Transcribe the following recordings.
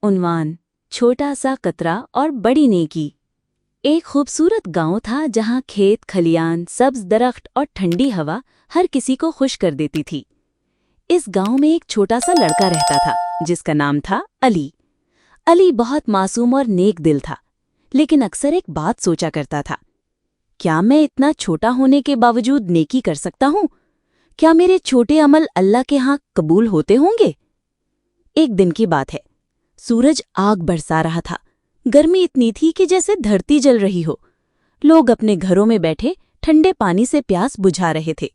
उन्वान, छोटा सा कतरा और बड़ी नेकी। एक खूबसूरत गांव था जहां खेत खलियान, सब्ज दरख्त और ठंडी हवा हर किसी को खुश कर देती थी। इस गांव में एक छोटा सा लड़का रहता था जिसका नाम था अली। अली बहुत मासूम और नेक दिल था, लेकिन अक्सर एक बात सोचा करता था, क्या मैं इतना छोटा होने के बावजूद नेकी कर सकता हूँ? क्या मेरे छोटे अमल अल्लाह के यहाँ कबूल होते होंगे? एक दिन की बात है, सूरज आग बरसा रहा था। गर्मी इतनी थी कि जैसे धरती जल रही हो। लोग अपने घरों में बैठे ठंडे पानी से प्यास बुझा रहे थे।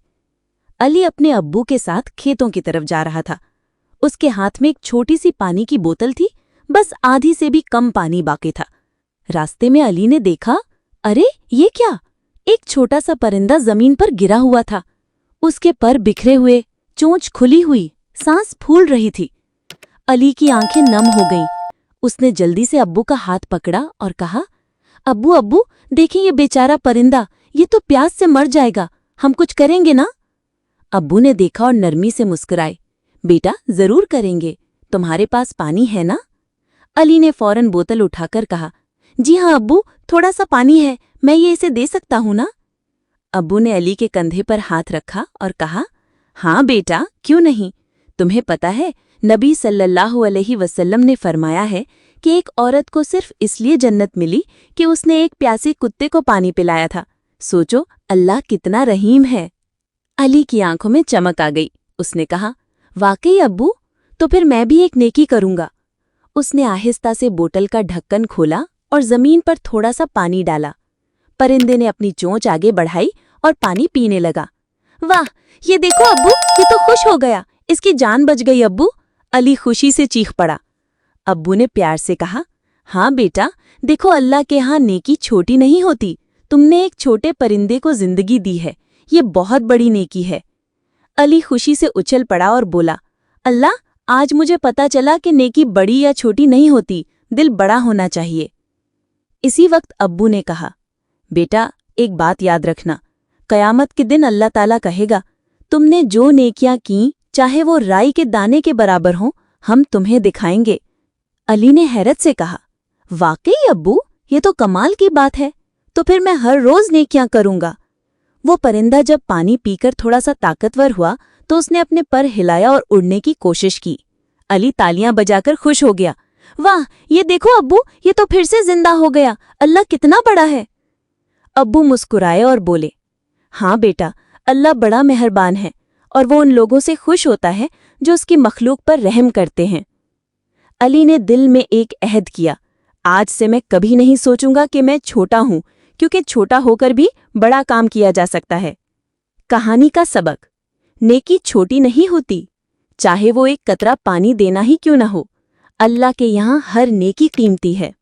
अली अपने अब्बू के साथ खेतों की तरफ जा रहा था। उसके हाथ में एक छोटी सी पानी की बोतल थी, बस आधी से भी कम पानी बाकी था। रास्ते में अली ने देखा, अरे ये क्या? एक छोटा सा परिंदा जमीन पर गिरा हुआ था। उसके पर बिखरे हुए, चोंच खुली हुई, सांस फूल रही थी। अली की आंखें नम हो गईं। उसने जल्दी से अब्बू का हाथ पकड़ा और कहा, अब्बू अब्बू देखिए ये बेचारा परिंदा, ये तो प्यास से मर जाएगा, हम कुछ करेंगे ना? अब्बू ने देखा और नरमी से मुस्कुराए, बेटा जरूर करेंगे, तुम्हारे पास पानी है ना? अली ने फौरन बोतल उठाकर कहा, जी हाँ अब्बू, थोड़ा सा पानी है, मैं ये इसे दे सकता हूँ ना? अब्बू ने अली के कंधे पर हाथ रखा और कहा, हाँ बेटा, क्यों नहीं। तुम्हें पता है, नबी सल्लल्लाहु अलैहि वसल्लम ने फरमाया है कि एक औरत को सिर्फ इसलिए जन्नत मिली कि उसने एक प्यासे कुत्ते को पानी पिलाया था। सोचो अल्लाह कितना रहीम है। अली की आंखों में चमक आ गई। उसने कहा, वाकई अब्बू, तो फिर मैं भी एक नेकी करूंगा। उसने आहिस्ता से बोतल का ढक्कन खोला और जमीन पर थोड़ा सा पानी डाला। परिंदे ने अपनी चोंच आगे बढ़ाई और पानी पीने लगा। वाह, ये देखो अब्बू, ये तो खुश हो गया, इसकी जान बच गई अब्बू। अली खुशी से चीख पड़ा। अब्बू ने प्यार से कहा, हाँ बेटा, देखो अल्लाह के यहाँ नेकी छोटी नहीं होती। तुमने एक छोटे परिंदे को जिंदगी दी है, ये बहुत बड़ी नेकी है। अली खुशी से उछल पड़ा और बोला, अल्लाह, आज मुझे पता चला कि नेकी बड़ी या छोटी नहीं होती, दिल बड़ा होना चाहिए। इसी वक्त अब्बू ने कहा, बेटा एक बात याद रखना, कयामत के दिन अल्लाह ताला कहेगा, तुमने जो नेकियां की, चाहे वो राई के दाने के बराबर हों, हम तुम्हें दिखाएंगे। अली ने हैरत से कहा, वाकई अब्बू, ये तो कमाल की बात है, तो फिर मैं हर रोज नेकियां करूंगा। वो परिंदा जब पानी पीकर थोड़ा सा ताकतवर हुआ तो उसने अपने पर हिलाया और उड़ने की कोशिश की। अली तालियां बजाकर खुश हो गया, वाह, ये देखो अब्बू, ये तो फिर से जिंदा हो गया, अल्लाह कितना बड़ा है। अब्बू मुस्कुराए और बोले, हाँ बेटा, अल्लाह बड़ा मेहरबान है और वो उन लोगों से खुश होता है जो उसकी मखलूक पर रहम करते हैं। अली ने दिल में एक अहद किया, आज से मैं कभी नहीं सोचूंगा कि मैं छोटा हूं, क्योंकि छोटा होकर भी बड़ा काम किया जा सकता है। कहानी का सबक, नेकी छोटी नहीं होती, चाहे वो एक कतरा पानी देना ही क्यों न हो, अल्लाह के यहाँ हर नेकी कीमती है।